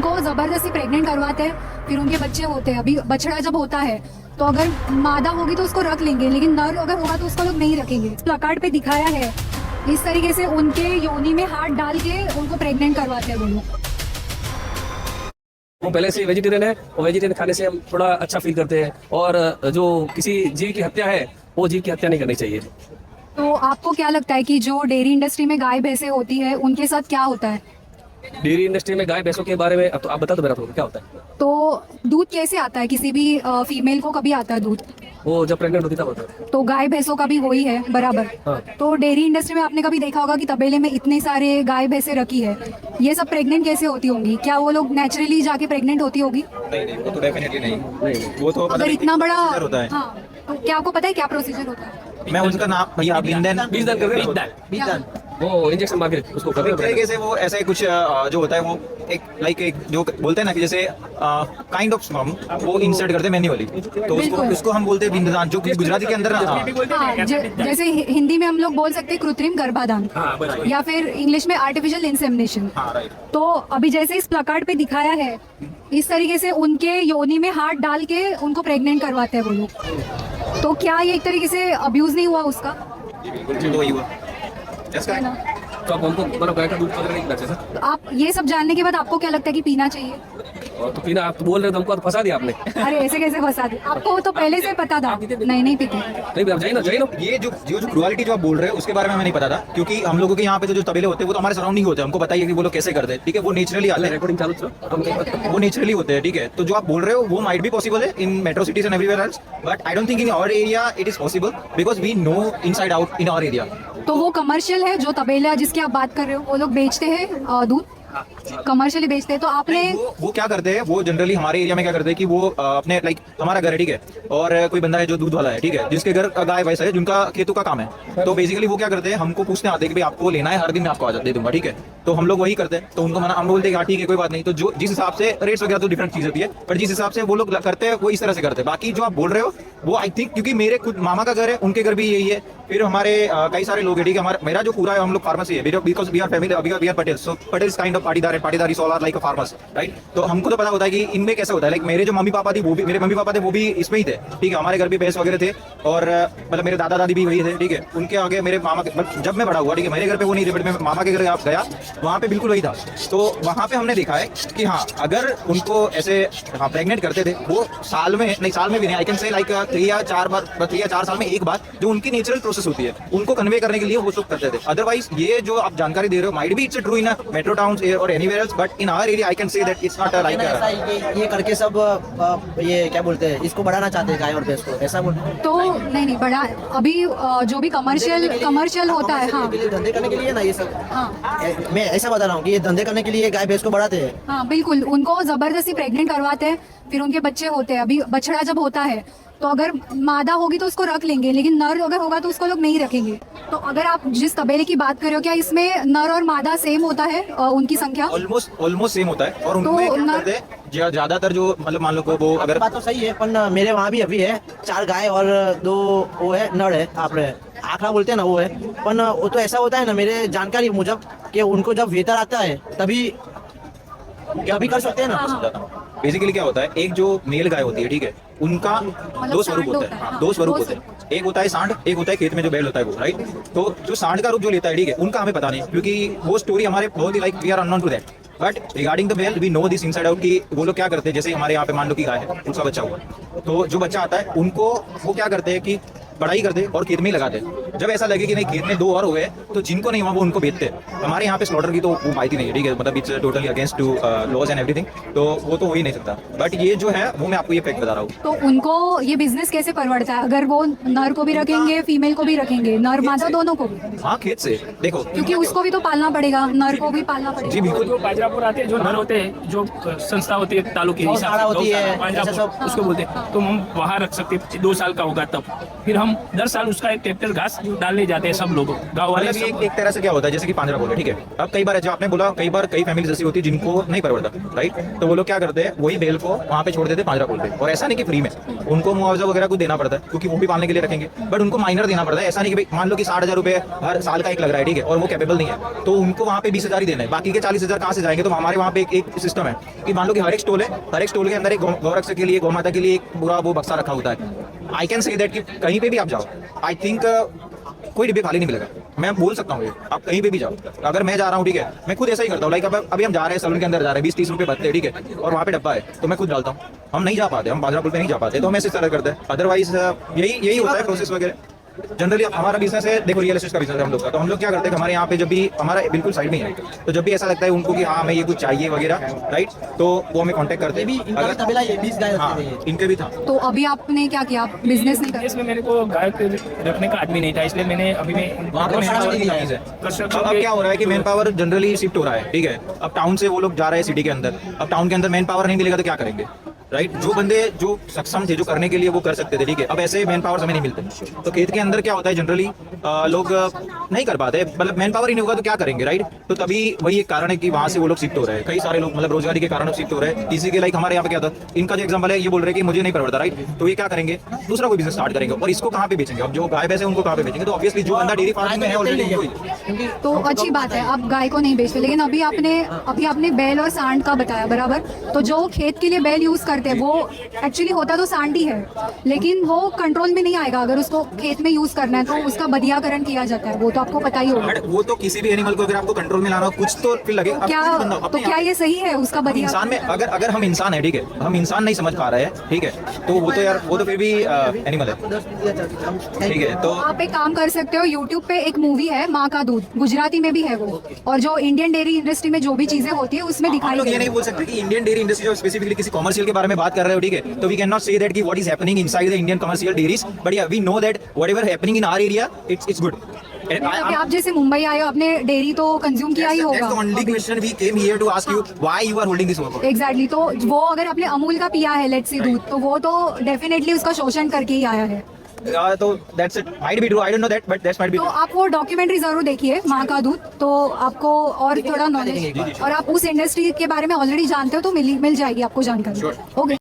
उनको जबरदस्ती प्रेग्नेंट करवाते हैं, फिर उनके बच्चे होते हैं। अभी बछड़ा जब होता है तो अगर मादा होगी तो उसको रख लेंगे, लेकिन नर अगर होगा तो उसको लोग नहीं रखेंगे। प्लकार्ड पे दिखाया है इस तरीके से उनके योनि में हाथ डाल के उनको प्रेग्नेंट करवाते हैं वो लोग। वो पहले से वेजिटेरियन है और वेजिटेरियन खाने से हम थोड़ा अच्छा फील करते हैं। और जो किसी जीव की हत्या है वो जीव की हत्या नहीं करनी चाहिए। तो आपको क्या लगता है कि जो डेयरी इंडस्ट्री में गाय भैंसें होती है उनके साथ क्या होता है? डेयरी इंडस्ट्री में गाय भैंसों के बारे में अब तो आप बता दो मेरा, तो क्या होता है? तो दूध कैसे आता है? किसी भी फीमेल को कभी आता है दूध? वो जब प्रेग्नेंट होती तब होता है। तो गाय भैंसों का भी वही है बराबर। हाँ। तो डेयरी इंडस्ट्री में आपने कभी देखा होगा कि तबेले में इतने सारे गाय भैंसें रखी है, ये सब प्रेग्नेंट कैसे होती होंगी? क्या वो लोग नेचुरली जाके प्रेग्नेंट होती होगी? नहीं, वो तो डेफिनेटली नहीं। वो तो अगर इतना बड़ा होता है। हाँ, तो क्या आपको पता है क्या प्रोसीजर होता है? मैं उनका नाम भैया बीज दान कर रहे हैं। वो इंजेक्शन मार के उसको कर रहे एक हैं। तरीके से वो ऐसा ही कुछ जो होता है वो एक जो बोलते हैं ना कि जैसे काइंड ऑफ स्पर्म वो इंसर्ट करते हैं मैन्युअली, तो उसको हम बोलते हैं बिंददान, जो कि गुजराती के अंदर हाँ, जैसे हिंदी में हम लोग बोल सकते हैं कृत्रिम गर्भाधान या फिर इंग्लिश में आर्टिफिशियल इंसेमिनेशन। तो अभी जैसे इस प्लकार्ड पे दिखाया है इस तरीके से उनके योनि में हाथ डाल के उनको प्रेग्नेंट करवाते हैं वो लोग। तो क्या ये एक तरीके से अब्यूज नहीं हुआ उसका? बिल्कुल तो वही हुआ। है ना? तो अब हमको मतलब गाय का दूध पकड़ने की वजह से तो आप ये सब जानने के बाद आपको क्या लगता है कि पीना चाहिए? और तो पीना आप तो बोल रहे हो तो हमको तो फंसा दिया आपने। अरे ऐसे कैसे फंसा दे? आपको तो पहले से पता था। नहीं पीते। नहीं आप जाइए ना। ये जो क्रुएलिटी जो आप बोल रहे हो उसके बारे में हमें नहीं पता था, क्योंकि हम लोगों के यहाँ पे तो जो तबेले होते हैं वो तो हमारे सराउंडिंग होते हैं, हमको बताइए कि वो लोग कैसे करते हैं। ठीक है, वो नेचुरली आते हैं, रिकॉर्डिंग चालू चलो। वो नेचुरली होते हैं। ठीक है, तो जो आप बोल रहे हो वो माइट भी पॉसिबल है in metro cities and everywhere else, but I don't think in our area it is possible because we know inside out in our area. तो वो कमर्शियल है जो तबेला जिसकी आप बात कर रहे हो, वो लोग बेचते हैं दूध, कमर्शियली बेचते हैं। तो आपने वो क्या करते हैं, वो जनरली हमारे एरिया में क्या करते हैं कि वो अपने लाइक हमारा घर है, ठीक है, और कोई बंदा है जो दूध वाला है, ठीक है, जिसके घर गाय भैंस है, जिनका खेतों का काम है, तो बेसिकली वो क्या करते हैं, हमको पूछते आते हैं कि भाई आपको लेना है, हर दिन मैं आपको दे दूंगा, ठीक है। तो हम लोग वही करते हैं, तो उनको मना, हम बोलते हैं ठीक है कोई बात नहीं। तो जो जिस हिसाब से रेट्स वगैरह तो डिफरेंट चीज होती है, पर जिस हिसाब से वो लोग करते हैं वो इस तरह से करते हैं। बाकी जो आप बोल रहे हो वो आई थिंक, क्योंकि मेरे खुद मामा का घर है, उनके घर भी यही है, फिर हमारे कई सारे लोग हैं, ठीक है, मेरा जो पूरा है हम लोग फार्मेसी है, because we are family, we are Patel, so Patel is kind of Patidar, Patidar is all are like a farmers, right. तो हमको तो पता होता है कि इनमें कैसा होता है। लाइक मेरे जो मम्मी पापा थी वो भी, मेरे मम्मी पापा थे वो भी इसमें ही थे, ठीक है, हमारे घर भी भैंस वगैरह थे, और मतलब मेरे दादा दादी भी वही थे, ठीक है। उनके आगे मेरे मामा, जब मैं बड़ा हुआ, ठीक है, मेरे घर पे वो नहीं थे, बट मैं मामा के घर गया, वहाँ पे बिल्कुल वही था। तो वहाँ पे हमने देखा है कि हाँ, अगर उनको ऐसे प्रेग्नेंट करते थे, वो साल में भी नहीं, आई कैन से लाइक 3 या 4 साल में एक बार, जो उनकी नेचुरल प्रोसेस होती है, उनको कन्वे करने के लिए वो सब करते थे। अदरवाइज ये जो आप जानकारी दे रहे हो might be it's true in metro towns और anywhere else, but in our area I can say that it's not like ये करके सब ये क्या बोलते हैं, इसको बढ़ाना चाहते हैं गाय और भैंस को, ऐसा बोलते हैं। तो नहीं बड़ा अभी जो भी कमर्शियल होता है, हाँ धंधे करने के लिए ना ये सब। हाँ मैं ऐसा बता रहा हूँ कि ये धंधे करने के लिए गाय भैंस को बढ़ाते हैं। हाँ बिल्कुल, उनको जबरदस्ती प्रेग्नेंट करवाते हैं, फिर उनके बच्चे होते हैं। अभी बछड़ा जब होता है तो अगर मादा होगी तो उसको रख लेंगे, लेकिन नर अगर होगा तो उसको लोग नहीं रखेंगे। तो अगर आप जिस तबेले की बात कर रहे हो, क्या इसमें नर और मादा सेम होता है उनकी संख्या? ऑलमोस्ट सेम होता है। और उनमें क्या करते हैं, ज्यादातर जो मतलब मान लो को वो अगर बात तो सही है, पर मेरे वहाँ भी अभी है 4 गाय और 2 वो है नर है, आपने आखड़ा बोलते हैं ना वो है। पर वो तो ऐसा होता है ना मेरे जानकारी मुजब कि उनको जब वेतर आता है तभी कर सकते हैं ना। बेसिकली क्या होता है, एक जो मेल गाय होती है, ठीक है, उनका 2 स्वरूप होता है। हाँ, 2 स्वरूप होते हैं। एक होता है सांड, एक होता है खेत में जो बैल होता है वो, राइट। तो जो सांड का रूप जो लेता है, ठीक है, उनका हमें पता नहीं, क्योंकि वो स्टोरी हमारे बहुत ही like we are unknown to that. But regarding the bell we know this inside out कि वो लोग क्या करते हैं। जैसे हमारे यहाँ पे मान लो कि गाय है, उसका बच्चा हुआ, तो जो बच्चा आता है उनको वो क्या करते हैं कि पढ़ाई करते और खेत में ही लगाते। जब ऐसा लगे कि नहीं खेत में 2 और हुए, तो जिनको नहीं हुआ वो उनको बेचते। हमारे यहाँ पे स्लॉटर की तो वो माहिती नहीं है, ठीक है, मतलब it's totally against to laws and everything, तो वो तो हो ही नहीं सकता। बट ये जो है वो मैं आपको ये फैक्ट बता रहा हूँ। तो उनको ये बिजनेस कैसे परवड़ता है अगर वो नर को भी रखेंगे, फीमेल को भी रखेंगे, नर मादा दोनों को भी? हाँ, खेत से देखो, क्योंकि उसको भी तो पालना पड़ेगा, नर को भी पालना पड़ेगा। जी बिल्कुल। जो बाजरापुर आते हैं, जो नर होते हैं, जो संस्था होती है तालुके की हिसाब से होती है, बाजरापुर ऐसा सब उसको बोलते हैं, तो हम वहाँ रख सकते हैं। 2 साल का होगा तब फिर हम 10 साल उसका एक ट्रैक्टर घास डालने जाते हैं सब लोग गाँव वाले मतलब सब। एक तरह से क्या होता है, जैसे कि पांजरा बोले, ठीक है। अब कई बार जो आपने बोला, कई बार कई फैमिली ऐसी होती है जिनको नहीं परवड़ता, राइट। तो वो लोग क्या करते हैं, वही बैल को वहाँ पे छोड़ देते हैं पांजरा बोल पे। और ऐसा नहीं कि फ्री में, उनको मुआवजा वगैरह कुछ देना पड़ता है, क्योंकि वो भी पालने के लिए रखेंगे, बट उनको माइनर देना पड़ता है। ऐसा नहीं कि भाई मान लो कि 60,000 रुपए हर साल का एक लग रहा है, ठीक है, और वो कैपेबल नहीं है, तो उनको वहाँ पे 20,000 ही देना है, बाकी के 40,000 कहाँ से जाएंगे। तो हमारे वहाँ पे एक सिस्टम है कि मान लो कि हर एक स्टॉल है, हर एक स्टॉल के अंदर एक गौरक्षा के लिए, गौ माता के लिए एक पूरा वो बक्सा रखा होता है। आई कैन से दैट कि कहीं पे भी आप जाओ, आई थिंक कोई डिब्बे खाली नहीं मिलेगा। मैं बोल सकता हूँ, आप कहीं पे भी जाओ, अगर मैं जा रहा हूँ, ठीक है, मैं खुद ऐसा ही करता हूँ। लाइक अभी हम जा रहे हैं सलून के अंदर, जा रहे हैं 20-30 रुपए बचते हैं, ठीक है, और वहाँ पे डब्बा है, तो मैं खुद डालता हूँ। हम नहीं जा पाते, हम बाजार पुल पे नहीं जा पाते, तो हम ऐसे तरह करते हैं। अदरवाइज यही होता है प्रोसेस वगैरह। जनरली हमारा बिजनेस है, देखो रियल एस्टेट का बिजनेस है हम लोग का, तो हम लोग क्या करते हैं कि हमारे यहाँ पे जब भी हमारा बिल्कुल साइड में है, तो जब भी ऐसा लगता है उनको कि हाँ हमें ये कुछ चाहिए वगैरह, राइट, तो वो हमें कांटेक्ट करते हैं। इनका भी तबेला ये 20 गाय हाँ, रखते थे। इनके भी था। तो अभी आपने क्या किया, आप बिजनेस नहीं कर? इसमें मेरे को गाय के रखने का आदमी नहीं था, इसलिए मैंने अभी मैं वहाँ पे मैन पावर की कमी है। अब क्या हो रहा है कि मैन पावर जनरली शिफ्ट हो रहा है, ठीक है। अब टाउन से वो लोग जा रहे हैं सिटी के अंदर, अब टाउन के अंदर मैन पावर नहीं मिलेगा तो क्या करेंगे, राइट। जो बंदे जो सक्षम थे, जो करने के लिए वो कर सकते थे, ठीक है, अब ऐसे मैन पावर हमें नहीं मिलते। तो खेत के अंदर क्या होता है, जनरली लोग नहीं कर पाते, मतलब मैन पावर ही नहीं होगा तो क्या करेंगे, राइट। तो तभी वही एक कारण है कि वहाँ से वो लोग शिफ्ट हो रहे हैं। कई सारे लोग मतलब रोजगारी के कारण शिफ्ट हो रहे हैं। किसी के लाइक हमारे यहाँ पे क्या था, इनका जो एग्जाम्पल है, ये बोल रहे हैं कि मुझे नहीं परवड़ता, राइट, तो ये क्या करेंगे, दूसरा कोई बिजनेस स्टार्ट करेंगे, और इसको कहाँ पे बेचेंगे। अब जो गाय भैंस है उनको कहाँ पे बेचेंगे, तो ऑब्वियसली जो बंदा डेयरी फार्मिंग में है ऑलरेडी। तो अच्छी बात है, आप गाय को नहीं बेचते, लेकिन अभी आपने बैल और सांड का बताया बराबर। तो जो खेत के लिए बैल यूज करते हैं वो एक्चुअली होता तो सांड ही है, लेकिन वो कंट्रोल में नहीं आएगा। अगर उसको खेत में यूज करना है तो उसका बधियाकरण किया जाता है, वो तो आपको पता ही होगा। बट वो तो किसी भी एनिमल को अगर आपको कंट्रोल में लाना हो, कुछ तो फिर लगे। तो क्या ये सही है उसका इंसान में, अगर हम इंसान है, ठीक है, हम इंसान नहीं समझ पा रहे हैं, ठीक है, तो वो तो यार वो तो फिर भी एनिमल है, ठीक है। तो आप एक काम कर सकते हो, यूट्यूब पे एक मूवी है माँ का दूध, गुजराती में भी है वो, और जो इंडियन डेयरी इंडस्ट्री में जो भी चीजें होती है उसमें हम दिखाई लोग ये गई नहीं है। बोल सकते कि इंडियन डेयरी इंडस्ट्री जो स्पेसिफिकली किसी कमर्शियल के बारे में बात कर रहे हो, ठीक है, तो we can not say that कि what is happening inside the Indian commercial dairies, but yeah we know that whatever happening in our area it's good. कि आप जैसे मुंबई आए हो, आपने डेयरी तो कंज्यूम किया ही होगा। That's the only question we came here to ask you, why you are holding this over? Exactly तो वो अगर आपने अमूल का पिया है लेट्स से दूध, तो वो तो डेफिनेटली उसका शोषण करके ही आया है। तो that's it, might be true, I don't know that, but that might be तो true. आप वो डॉक्यूमेंट्री जरूर देखिए माँ का दूध, तो आपको और थोड़ा नॉलेज, और आप उस इंडस्ट्री के बारे में ऑलरेडी जानते हो तो मिल जाएगी आपको जानकारी। ओके।